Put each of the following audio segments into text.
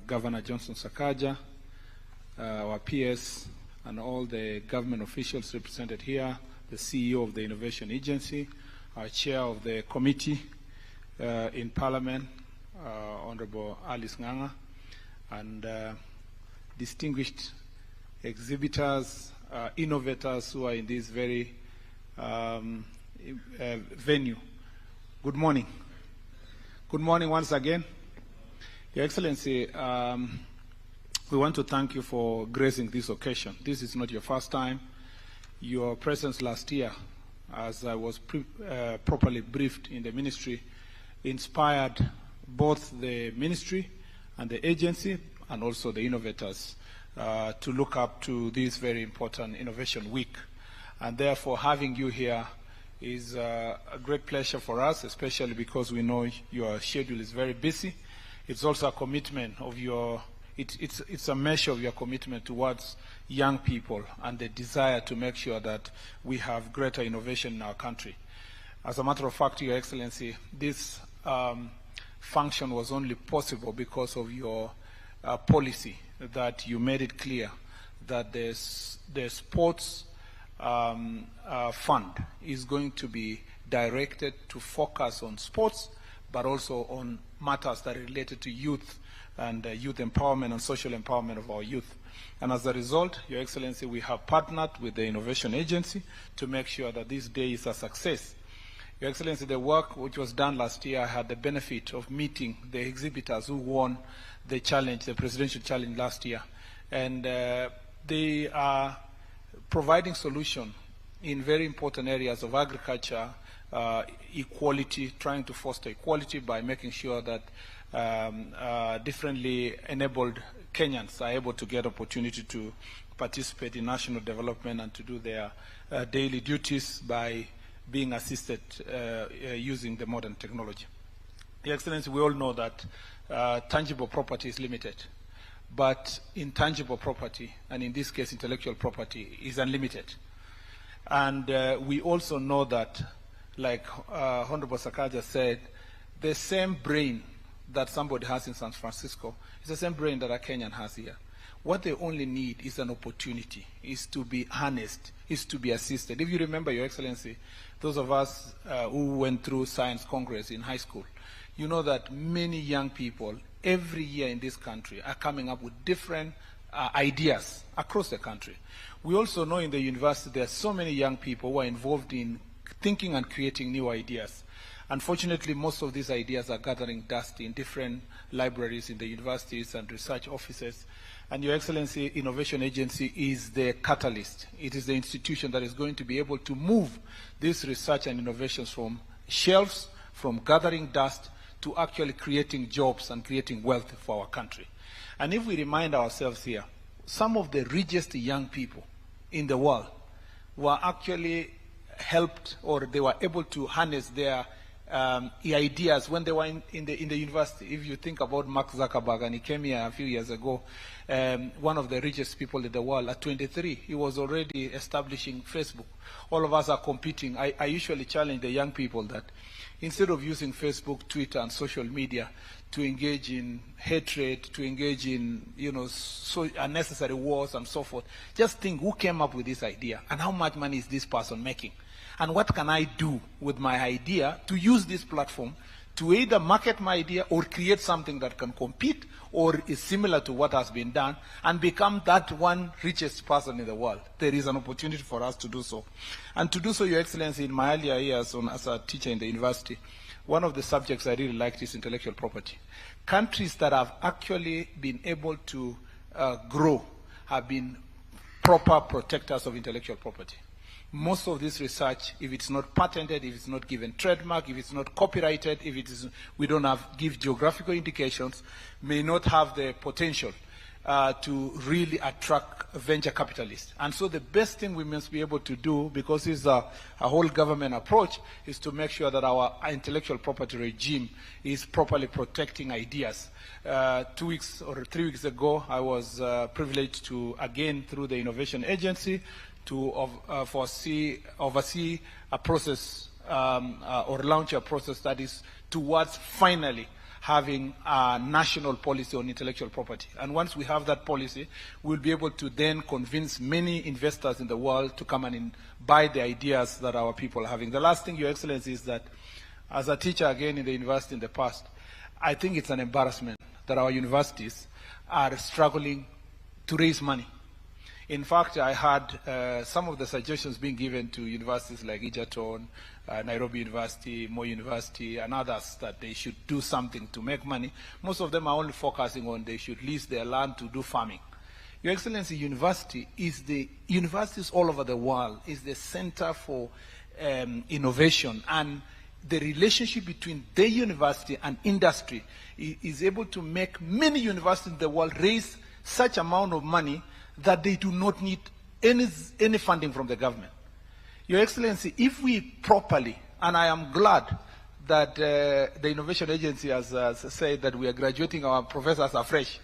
Governor Johnson Sakaja, our PS, and all the government officials represented here, the CEO of the Innovation Agency, our chair of the committee in Parliament, Honorable Alice Nganga, and distinguished exhibitors, innovators who are in this very venue. Good morning. Good morning once again. Your Excellency, we want to thank you for gracing this occasion. This is not your first time. Your presence last year, as I was properly briefed in the ministry, inspired both the ministry and the agency and also the innovators to look up to this very important Innovation Week. And therefore, having you here is a great pleasure for us, especially because we know your schedule is very busy. It's also a commitment of your, it's a measure of your commitment towards young people and the desire to make sure that we have greater innovation in our country. As a matter of fact, Your Excellency, this function was only possible because of your policy that you made it clear that the sports fund is going to be directed to focus on sports, but also on matters that are related to youth and youth empowerment and social empowerment of our youth. And as a result, Your Excellency, we have partnered with the Innovation Agency to make sure that this day is a success. Your Excellency, the work which was done last year, I had the benefit of meeting the exhibitors who won the challenge, the presidential challenge last year. And they are providing solution in very important areas of agriculture, equality, trying to foster equality by making sure that differently enabled Kenyans are able to get opportunity to participate in national development and to do their daily duties by being assisted using the modern technology. Your Excellency, we all know that tangible property is limited, but intangible property, and in this case intellectual property, is unlimited. And we also know that, like Honorable Sakaja said, the same brain that somebody has in San Francisco is the same brain that a Kenyan has here. What they only need is an opportunity, is to be harnessed, is to be assisted. If you remember, Your Excellency, those of us who went through Science Congress in high school, you know that many young people every year in this country are coming up with different ideas across the country. We also know in the university there are so many young people who are involved in thinking and creating new ideas. Unfortunately, most of these ideas are gathering dust in different libraries in the universities and research offices. And Your Excellency, Innovation Agency is the catalyst. It is the institution that is going to be able to move this research and innovations from shelves, from gathering dust, to actually creating jobs and creating wealth for our country. And if we remind ourselves here, some of the richest young people in the world were actually helped, or they were able to harness their ideas when they were in the university. If you think about Mark Zuckerberg, and he came here a few years ago, one of the richest people in the world, at 23, he was already establishing Facebook. All of us are competing. I usually challenge the young people that instead of using Facebook, Twitter, and social media to engage in hatred, to engage in, so unnecessary wars and so forth, just think who came up with this idea and how much money is this person making? And what can I do with my idea to use this platform to either market my idea or create something that can compete or is similar to what has been done and become that one richest person in the world? There is an opportunity for us to do so. And to do so, Your Excellency, in my earlier years as a teacher in the university, one of the subjects I really liked is intellectual property. Countries that have actually been able to grow have been proper protectors of intellectual property. Most of this research, if it's not patented, if it's not given trademark, if it's not copyrighted, if it is, we don't give geographical indications, may not have the potential to really attract venture capitalists. And so the best thing we must be able to do, because it's a whole government approach, is to make sure that our intellectual property regime is properly protecting ideas. 2 weeks or 3 weeks ago, I was privileged to, again, through the Innovation Agency, to oversee a process or launch a process that is towards finally having a national policy on intellectual property. And once we have that policy, we'll be able to then convince many investors in the world to come and buy the ideas that our people are having. The last thing, Your Excellency, is that as a teacher again in the university in the past, I think it's an embarrassment that our universities are struggling to raise money. In fact, I had some of the suggestions being given to universities like Egerton, Nairobi University, Moi University, and others that they should do something to make money. Most of them are only focusing on they should lease their land to do farming. Your Excellency, universities all over the world is the center for innovation, and the relationship between the university and industry is able to make many universities in the world raise such amount of money that they do not need any funding from the government. Your Excellency, if we properly, and I am glad that the Innovation Agency has said that we are graduating our professors afresh,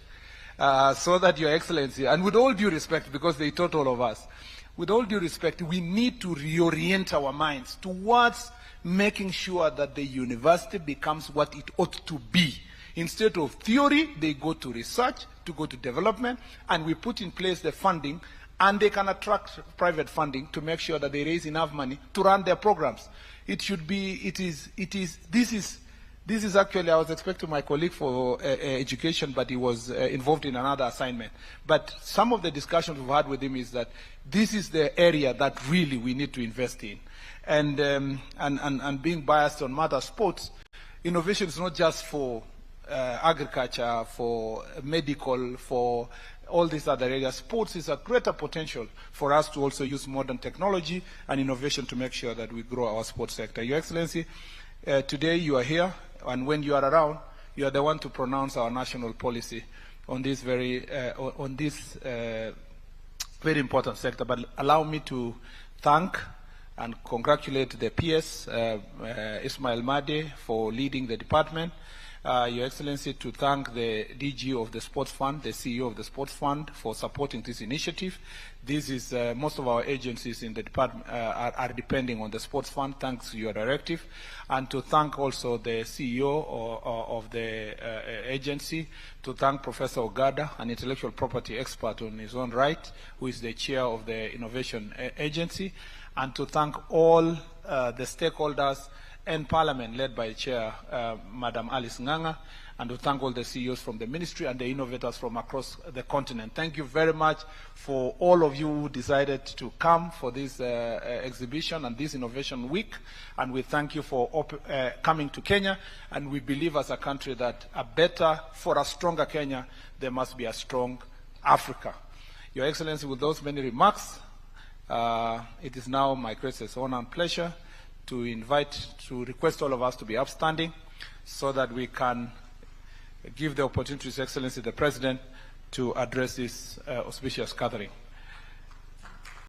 so that Your Excellency, and with all due respect, because they taught all of us, with all due respect, we need to reorient our minds towards making sure that the university becomes what it ought to be. Instead of theory, they go to research, to go to development, and we put in place the funding, and they can attract private funding to make sure that they raise enough money to run their programs. This is actually, I was expecting my colleague for education, but he was involved in another assignment. But some of the discussions we've had with him is that this is the area that really we need to invest in. And being biased on matter sports, innovation is not just for agriculture, for medical, for all these other areas. Sports is a greater potential for us to also use modern technology and innovation to make sure that we grow our sports sector. Your Excellency, today you are here, and when you are around, you are the one to pronounce our national policy on this very important sector. But allow me to thank and congratulate the PS, Ismail Made, for leading the department. Your Excellency, to thank the DG of the Sports Fund, the CEO of the Sports Fund, for supporting this initiative. This is, most of our agencies in the department are depending on the Sports Fund, thanks to your directive. And to thank also the CEO of the agency, to thank Professor Ogada, an intellectual property expert on his own right, who is the chair of the Innovation Agency, and to thank all the stakeholders and Parliament, led by Chair Madam Alice Nganga, and to thank all the CEOs from the ministry and the innovators from across the continent. Thank you very much for all of you who decided to come for this exhibition and this Innovation Week, and we thank you for coming to Kenya, and we believe as a country that for a stronger Kenya, there must be a strong Africa. Your Excellency, with those many remarks, it is now my greatest honor and pleasure to request all of us to be upstanding so that we can give the opportunity to His Excellency the President to address this auspicious gathering.